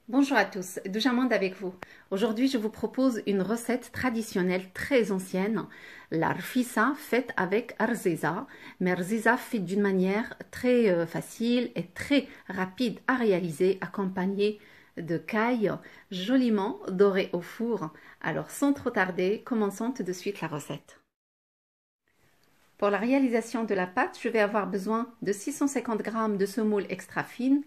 Bonjour à tous, Doujamande avec vous. Aujourd'hui, je vous propose une recette traditionnelle très ancienne, la rfissa faite avec arziza, mais arziza faite d'une manière très facile et très rapide à réaliser, accompagnée de cailles joliment dorées au four. Alors, sans trop tarder, commençons tout de suite la recette. Pour la réalisation de la pâte, je vais avoir besoin de 650 g de semoule extra fine,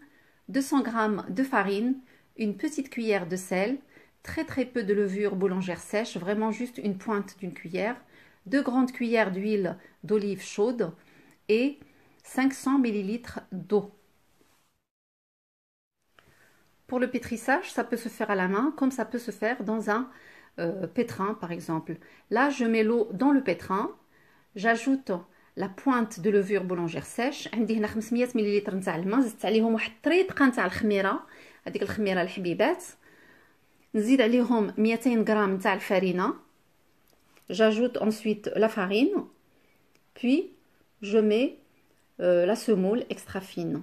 200 g de farine, une petite cuillère de sel, très peu de levure boulangère sèche, vraiment juste une pointe d'une cuillère, 2 grandes cuillères d'huile d'olive chaude et 500 ml d'eau. Pour le pétrissage, ça peut se faire à la main comme ça peut se faire dans un pétrin par exemple. Là, je mets l'eau dans le pétrin, j'ajoute la pointe de levure boulangère sèche. عندي هنا 500 ملل نتاع الماء، زدت عليهم واحد الطريقه نتاع الخميره، هذيك الخميره الحبيبات. نزيد عليهم 200 غرام نتاع الفرينه. J'ajoute ensuite la farine, puis je mets la semoule extra fine.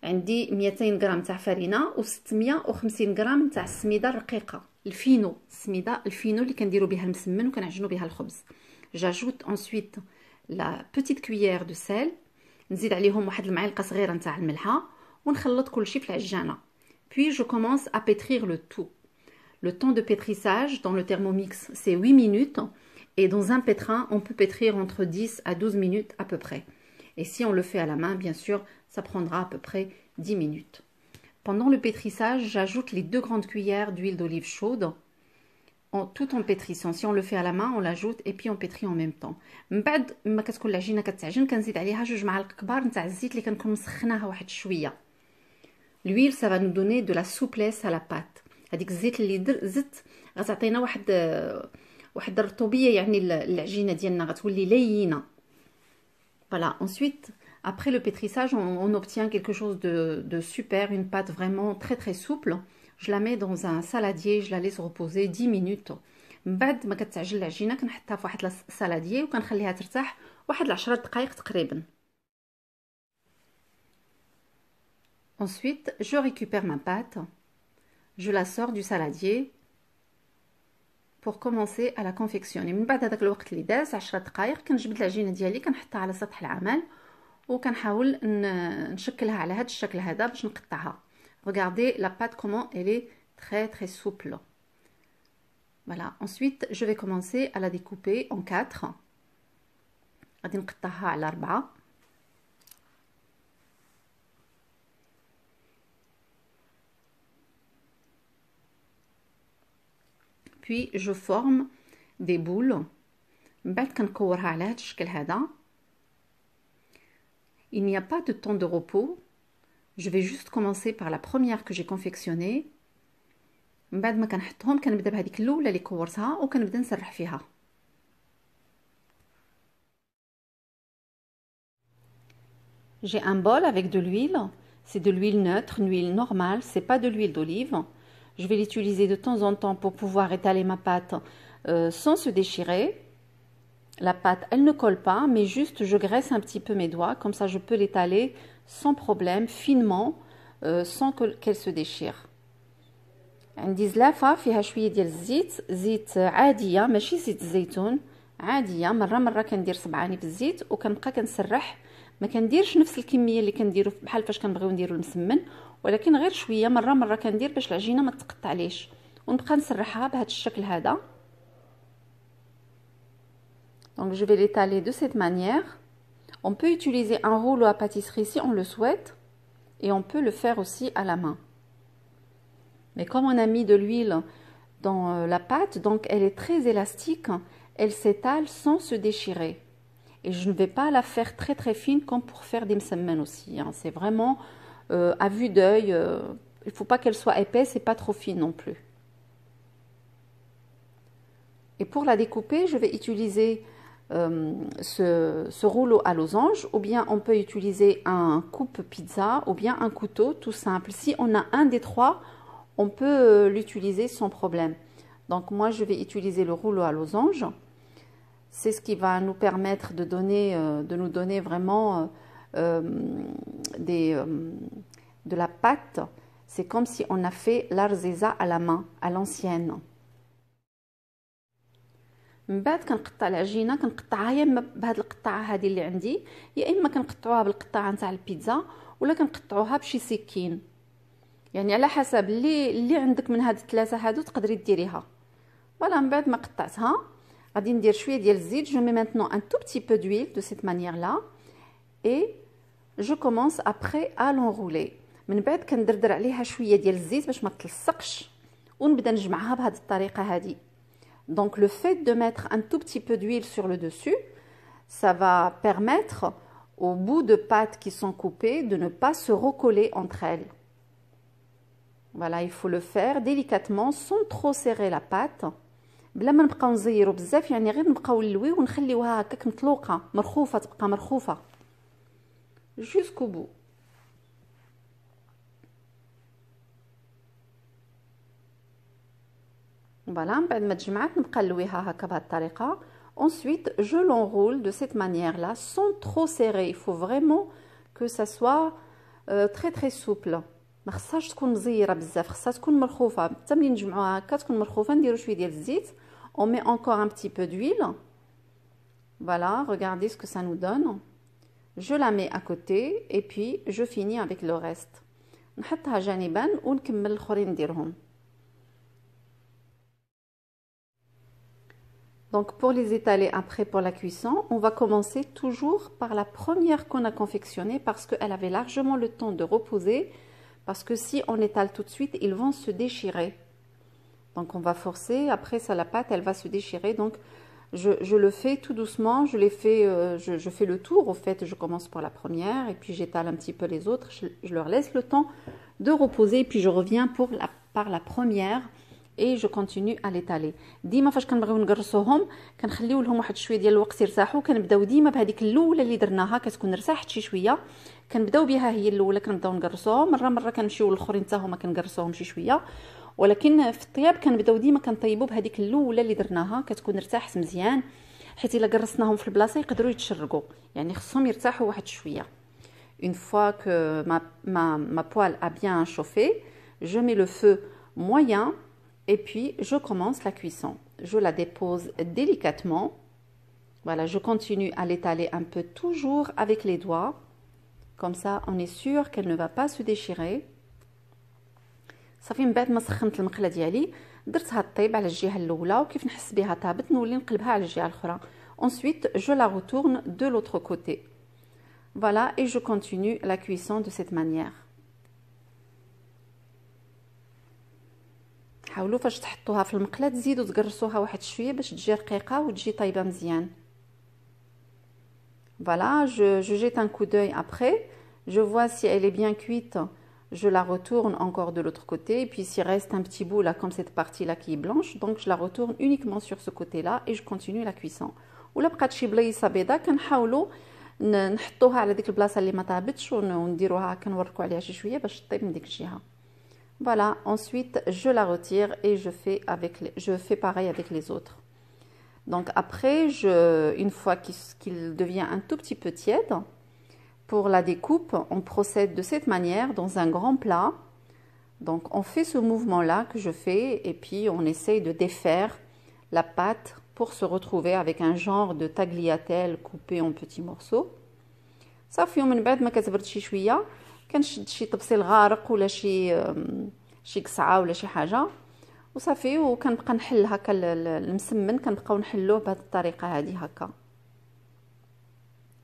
عندي 200 غرام تاع فرينه و 650 غرام تاع السميده الرقيقه الفينو، السميده الفينو اللي كنديروا بها المسمن وكنعجنوا بها الخبز. J'ajoute ensuite la petite cuillère de sel، نزيد عليهم واحد المعلقه صغيره نتاع الملحه ونخلط كلشي في العجانه. Puis je commence à pétrir le tout. Le temps de pétrissage dans le Thermomix, c'est 8 minutes et dans un pétrin, on peut pétrir entre 10 à 12 minutes à peu près. Et si on le fait à la main, bien sûr, ça prendra à peu près 10 minutes. Pendant le pétrissage, j'ajoute les 2 grandes cuillères d'huile d'olive chaude, tout en pétrissant. Si on le fait à la main, on l'ajoute et puis on pétrit en même temps. من بعد ما كتكون العجينه كتعجن كنزيد عليها 2 معالق كبار نتاع الزيت اللي كنكون مسخناها واحد شويه. L'huile, ça va nous donner de la souplesse à la pâte. هذيك الزيت اللي زدت غتعطينا واحد الرطوبيه، يعني العجينه ديالنا غتولي لينه. Voilà. Ensuite, après le pétrissage, on obtient quelque chose de super, une pâte vraiment très souple. Je la mets dans un saladier, je la laisse reposer 10 minutes. من بعد ما كتعجن العجينه كنحطها في واحد السالاديي وكنخليها ترتاح واحد 10 دقائق تقريبا. Ensuite, je récupère ma pâte, je la sors du saladier pour commencer à la confectionner. من بعد هذاك الوقت اللي داز 10 دقائق كنجبد العجينه ديالي كنحطها على سطح العمل وكنحاول نشكلها على هذا الشكل هذا باش نقطعها. Regardez la pâte comment elle est très souple. Voilà. Ensuite, je vais commencer à la découper en 4. غادي نقطعها على 4. Puis je forme des boules. من بعد كنكورها على هذا الشكل هذا. Il n'y a pas de temps de repos. Je vais juste commencer par la première que j'ai confectionnée. من بعد ما كنحطهم كنبدا بهذيك الاولى اللي كورتها وكنبدا نسرح فيها. J'ai un bol avec de l'huile. C'est de l'huile neutre, une huile normale, c'est pas de l'huile d'olive. Je vais l'utiliser de temps en temps pour pouvoir étaler ma pâte sans se déchirer. La pâte, elle ne colle pas, mais juste je graisse un petit peu mes doigts, comme ça je peux l'étaler sans problème, finement, sans qu'elle se déchire. عندي زلافة فيها شوية ديال الزيت، زيت عادية ماشي زيت الزيتون، عادية. مرة كندير صبعاني في الزيت وكنبقى كنسرح، ما كنديرش نفس الكمية اللي كنديرو بحال فاش كنبغيو نديرو المسمن، ولكن غير شوية مرة كندير باش العجينة ما تقطعليش، ونبقى نسرحها بهذا الشكل هذا. Donc je vais l'étaler de cette manière. On peut utiliser un rouleau à pâtisserie si on le souhaite, et on peut le faire aussi à la main. Mais comme on a mis de l'huile dans la pâte, donc elle est très élastique, elle s'étale sans se déchirer. Et je ne vais pas la faire très fine comme pour faire des msemmen aussi. Hein. C'est vraiment à vue d'œil. Il ne faut pas qu'elle soit épaisse et pas trop fine non plus. Et pour la découper, je vais utiliser ce rouleau à losange, ou bien on peut utiliser un coupe pizza ou bien un couteau tout simple. Si on a un des trois, on peut l'utiliser sans problème. Donc moi je vais utiliser le rouleau à losange. C'est ce qui va nous permettre de nous donner vraiment de la pâte C'est comme si on a fait l'arziza à la main, à l'ancienne. من بعد كنقطع العجينه كنقطعها يا اما بهاد القطعه هذه اللي عندي يا اما كنقطعوها بالقطعه نتاع البيتزا ولا كنقطعوها بشي سكين يعني على حسب اللي عندك من هاد الثلاثه هادو تقدري ديريها. فوالا من بعد ما قطعتها غادي ندير شويه ديال الزيت. جو مي مانتنون ان تو بتي بو دويل دو سيت مانيير لا اي جو كومونس ابري ا لونغولي. من بعد كندردر عليها شويه ديال الزيت باش ما تلصقش ونبدا نجمعها بهذه الطريقه هذه. Donc le fait de mettre un tout petit peu d'huile sur le dessus, ça va permettre aux bouts de pâte qui sont coupés de ne pas se recoller entre elles. Voilà, il faut le faire délicatement sans trop serrer la pâte. بلا ما نبقاو نزيروا بزاف يعني غير نبقاو نلويو ونخليوها هكاك مطلوقه مرخوفه تبقى مرخوفه jusqu'au bout. Voilà, بعد ما تجمعات نبقى نلويها هكا بهذه الطريقه. Ensuite, je l'enroule de cette manière-là sans trop serrer. Il faut vraiment que ça soit très très souple. ما خصهاش تكون مزيره بزاف، خصها تكون مرخوفه. حتى ملي نجمعوها هكا تكون مرخوفه نديرو شويه ديال الزيت. On met encore un petit peu d'huile. Voilà, regardez ce que ça nous donne. Je la mets à côté et puis je finis avec le reste. نحطها جانبا ونكمل الاخرين نديرهم. Donc pour les étaler après pour la cuisson, on va commencer toujours par la première qu'on a confectionnée parce qu'elle avait largement le temps de reposer. Parce que si on étale tout de suite, ils vont se déchirer. Donc on va forcer, après ça la pâte, elle va se déchirer. Donc je le fais tout doucement, je fais le tour. Au fait, je commence par la première et puis j'étale un petit peu les autres. Je leur laisse le temps de reposer et puis je reviens par la première. Et je continue à l'étaler. ديما فاش كنبغيو نقرصوهم كنخليو لهم واحد شويه ديال الوقت يرتاحوا. كنبداو ديما بهذيك الاولى اللي درناها كتكون رتاحت شي شويه كنبداو بها هي الاولى كنبداو نقرصوهم. مره كنمشيو للاخرين حتى هما كنقرصوهم شي شويه. ولكن في الطياب كنبداو ديما كنطيبوا بهذيك الاولى اللي درناها كتكون ارتاحت مزيان. حيت الا قرصناهم في البلاصه يقدروا يتشرقوا يعني خصهم يرتاحوا واحد شويه. Une fois que ma poêle a bien chauffé, je mets le feu moyen. Et puis, je commence la cuisson. Je la dépose délicatement. Voilà, je continue à l'étaler un peu toujours avec les doigts. Comme ça, on est sûr qu'elle ne va pas se déchirer. صافي من بعد ما سخنت المقله ديالي درتها طيب على الجهه الاولى وكيف نحس بها طابت نولي نقلبها على الجهه الاخرى. Ensuite, je la retourne de l'autre côté. Voilà, et je continue la cuisson de cette manière. حاولوا فاش تحطوها في المقله تزيدوا تقرصوها واحد شويه باش تجي رقيقه وتجي طايبه مزيان. Voilà, je jette un coup d'œil après, je vois si elle est bien cuite, je la retourne encore de l'autre côté et puis s'il reste un petit bout là comme cette partie là qui est blanche, donc je la retourne uniquement sur ce côté-là et je continue la cuisson. ولا بقات شي بليصه بيضاء كنحاولوا نحطوها على ديك البلاصه اللي ما طابتش ونديروها كنوركوا عليها شي شويه باش طيب من ديك الجهه. Voilà, ensuite je la retire et je fais pareil avec les autres. Donc après, une fois qu'il devient un tout petit peu tiède, pour la découpe, on procède de cette manière dans un grand plat. Donc on fait ce mouvement-là que je fais et puis on essaye de défaire la pâte pour se retrouver avec un genre de tagliatelle coupé en petits morceaux. Ça fait من بعد ما كتبرد شي شويه كنشد شي طبسيل غارق ولا شي قصعه ولا شي حاجه وصافي وكنبقى نحل هكا المسمن كنبقاو نحلوه بهذه الطريقه هذه هكا.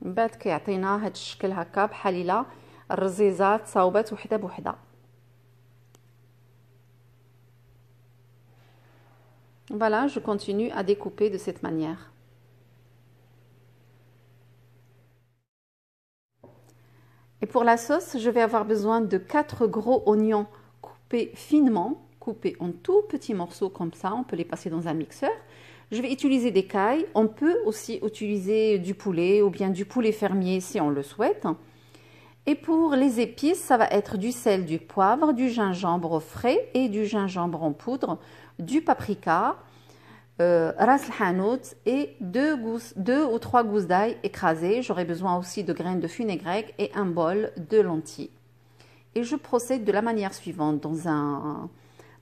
من بعد كيعطينا هذا الشكل هكا بحال الا الرزيزات صاوبات وحده بوحده. Voilà, je continue à découper de cette manière. Et pour la sauce, je vais avoir besoin de 4 gros oignons coupés finement, coupés en tout petits morceaux comme ça. On peut les passer dans un mixeur. Je vais utiliser des cailles. On peut aussi utiliser du poulet ou bien du poulet fermier si on le souhaite. Et pour les épices, ça va être du sel, du poivre, du gingembre frais et du gingembre en poudre, du paprika, ras el-hanout et 2 ou 3 gousses d'ail écrasées. J'aurai besoin aussi de graines de fenugrec et un bol de lentilles. Et je procède de la manière suivante.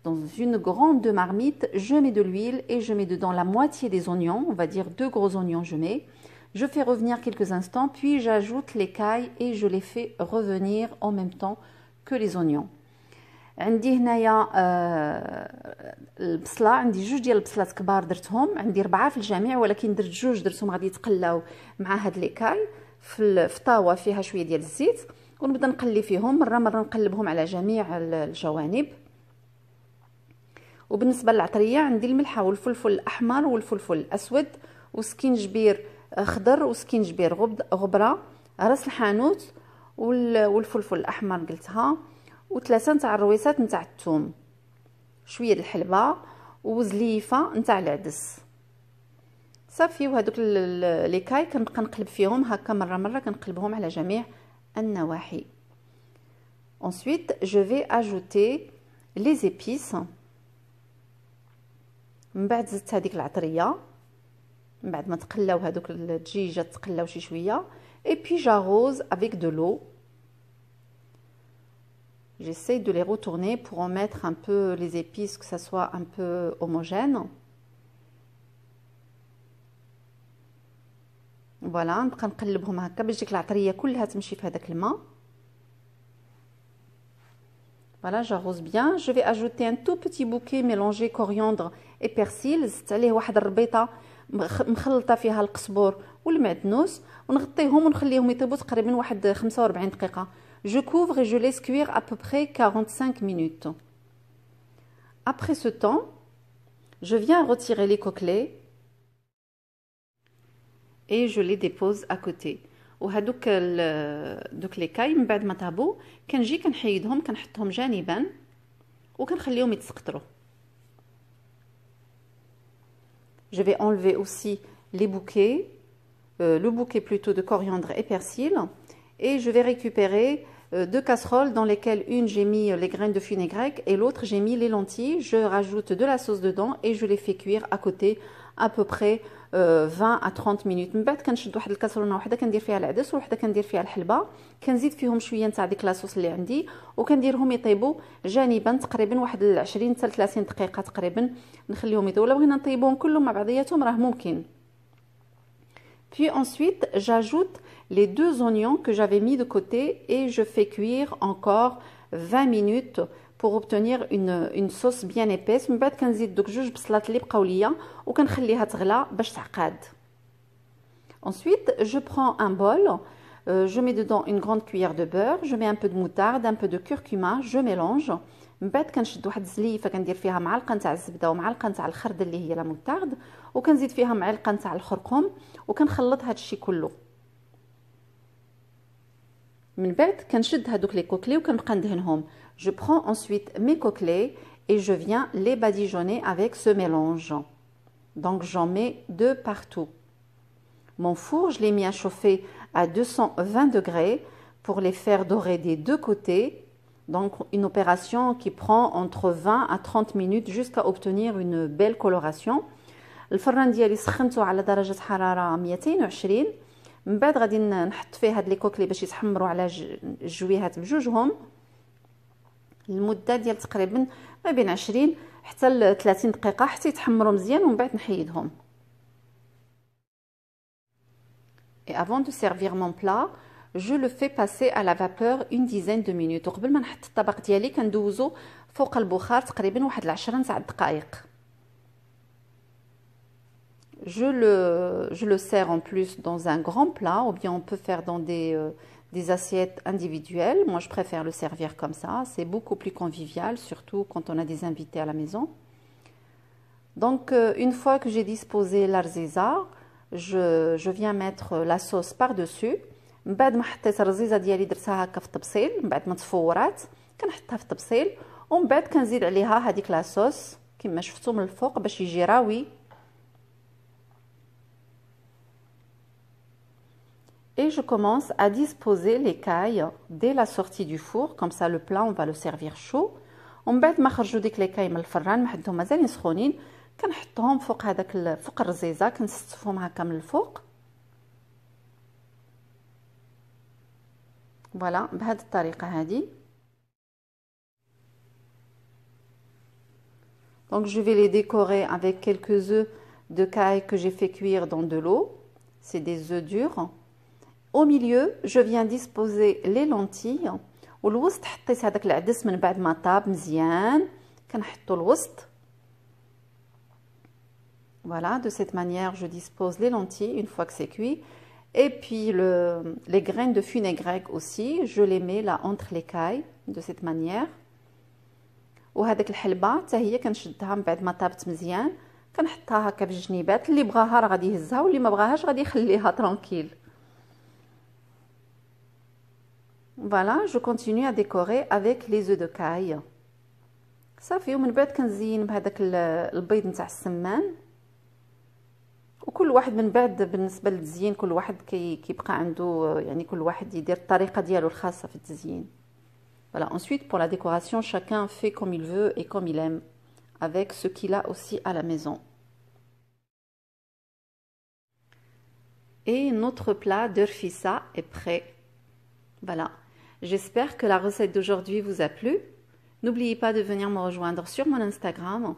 Dans une grande marmite, je mets de l'huile et je mets dedans la moitié des oignons, on va dire 2 gros oignons je mets. Je fais revenir quelques instants, puis j'ajoute l'écaille et je les fais revenir en même temps que les oignons. عندي هنايا البصله، عندي جوج ديال البصلات كبار درتهم، عندي 4 في الجميع ولكن درت جوج درتهم غادي يتقلاو مع هاد ليكاي في طاوه فيها شويه ديال الزيت، ونبدا نقلي فيهم مره نقلبهم على جميع الجوانب. وبالنسبه للعطريه عندي الملحه والفلفل الاحمر والفلفل الاسود وسكينجبير خضر وسكينجبير غبره، راس الحانوت والفلفل الاحمر قلتها، وثلاثه نتاع الرويسات نتاع الثوم، شويه الحلبه وزليفه نتاع العدس صافي. وهذوك ليكاي كنبقى نقلب فيهم هكا مره كنقلبهم على جميع النواحي. ensuite je vais ajouter les épices. من بعد زدت هذيك العطريه من بعد ما تقلاو هذوك الدجيجه تقلاو شي شويه. et puis j'arrose avec de l'eau. J'essaie de les retourner pour en mettre un peu les épices, que ça soit un peu homogène. Voilà, نبقى نقلبهم هكا باش ديك العطريه كلها تمشي في هذاك الماء. Voilà, j'arrose bien. Je vais ajouter un tout petit bouquet mélangé coriandre et persil. زدت عليه واحد الربيطه مخلطه فيها القزبور والمعدنوس، ونغطيهم ونخليهم يطيبوا تقريبا واحد 45 دقيقه. Je couvre et je laisse cuire à peu près 45 minutes. Après ce temps, je viens retirer les côtelets et je les dépose à côté. وهذوك دوك لي كاي من بعد ما طابوا كنجي كنحيدهم كنحطهم جانبا وكنخليهم يتسقطروا. Je vais enlever aussi les bouquets, le bouquet plutôt de coriandre et persil, et je vais récupérer 2 casseroles dans lesquelles une j'ai mis les graines de fenugrec et l'autre j'ai mis les lentilles. Je rajoute de la sauce dedans et je les fais cuire à côté à peu près 20 à 30 minutes. من بعد كنشد واحد الكاسرونه وحده كندير فيها العدس وحده كندير فيها الحلبه، كنزيد فيهم شويه نتاع ديك لاصوص اللي عندي وكنديرهم يطيبوا جانبا تقريبا واحد 20 حتى 30 دقيقه تقريبا، نخليهم يطيبوا. ولا بغينا نطيبوهم كلهم مع بعضياتهم راه ممكن. Puis ensuite j'ajoute les 2 oignons que j'avais mis de côté et je fais cuire encore 20 minutes pour obtenir une sauce bien épaisse. من بعد كنزيد دوك 2 بصلات اللي بقاو ليا وكنخليها تغلى باش تعقاد. Ensuite je prends un bol, je mets dedans une grande cuillère de beurre, je mets un peu de moutarde, un peu de curcuma, je mélange. من بعد كنشد واحد الزليفه كندير فيها معلقه نتاع الزبده ومعلقه نتاع الخردل اللي هي لا موطارد، وكنزيد فيها معلقه نتاع الخرقوم وكنخلط هذا الشيء كله. من بعد كنشد هذوك لي كوكلي وكنبقى ندهنهم. Je prends ensuite mes côtelets et je viens les badigeonner avec ce mélange. Donc j'en mets de partout. Mon four, je l'ai mis à chauffer à 220 degrés pour les faire dorer des 2 côtés. Donc une opération qui prend entre 20 à 30 minutes jusqu'à obtenir une belle coloration. الفران ديالي سخنته على درجة حرارة 220. من بعد غادي نحط فيه هاد لي كوكلي باش يتحمروا على الجويهات بجوجهم المده ديال تقريبا ما بين 20 حتى ل 30 دقيقه حتى يتحمروا مزيان ومن بعد نحيدهم. Et avant de servir mon plat, je le fais passer à la vapeur une dizaine de minutes. وقبل ما نحط الطبق ديالي كندوزو فوق البخار تقريبا واحد 10 نتاع الدقائق. Je le sers en plus dans un grand plat ou bien on peut faire dans des assiettes individuelles. Moi, je préfère le servir comme ça. C'est beaucoup plus convivial, surtout quand on a des invités à la maison. Donc, une fois que j'ai disposé l'arziza, je viens mettre la sauce par-dessus. من بعد ما حطيت الرزيزه ديالي درتها هكا في الطبسيل من بعد ما تفورات كنحطها في الطبسيل ومن بعد كنزيد عليها هذيك لاصوص كما شفتوا من الفوق باش يجي راوي. Et je commence à disposer l'écaille dès la sortie du four, comme ça le plat on va le servir chaud. ومن بعد ما خرجوا ديك l'écaille من الفران ما حدهم مازالين سخونين كنحطهم فوق هذاك فوق الرزيزه كنستفهم هكا من الفوق. فوالا بهذه الطريقه هذه. Donc je vais les décorer avec quelques œufs de caille que j'ai fait cuire dans de l'eau. C'est des œufs durs. Au milieu, je viens disposer les lentilles. والوسط حطيت هذاك العدس من بعد ما طاب مزيان كنحطو الوسط. Voilà, de cette manière, je dispose les lentilles une fois que c'est cuit. Et puis les graines de fenugrec aussi, je les mets là entre les cailles, de cette manière. وهذاك الحلبة حتى هي كنشدها من بعد ما طابت مزيان كنحطها هكا بالجنيبات. اللي بغاها راه غادي يهزها واللي ما بغاهاش غادي يخليها ترانكيل. Voilà, je continue à décorer avec les œufs de caille. صافي ومن بعد كنزين بهذاك البيض نتاع السمان. وكل واحد من بعد بالنسبه للتزيين كل واحد كيبقى عنده يعني كل واحد يدير الطريقه ديالو الخاصه في التزيين. Voilà, ensuite pour la décoration, chacun fait comme il veut et comme il aime avec ce qu'il a aussi à la maison. Et notre plat d'urfissa est prêt. Voilà. J'espère que la recette d'aujourd'hui vous a plu. N'oubliez pas de venir me rejoindre sur mon Instagram.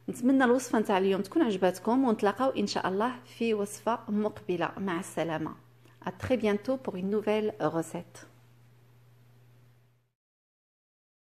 نتمنى الوصفة نتاع اليوم تكون عجبتكم ونتلاقاو إن شاء الله في وصفة مقبلة. مع السلامة. À très bientôt pour une nouvelle recette.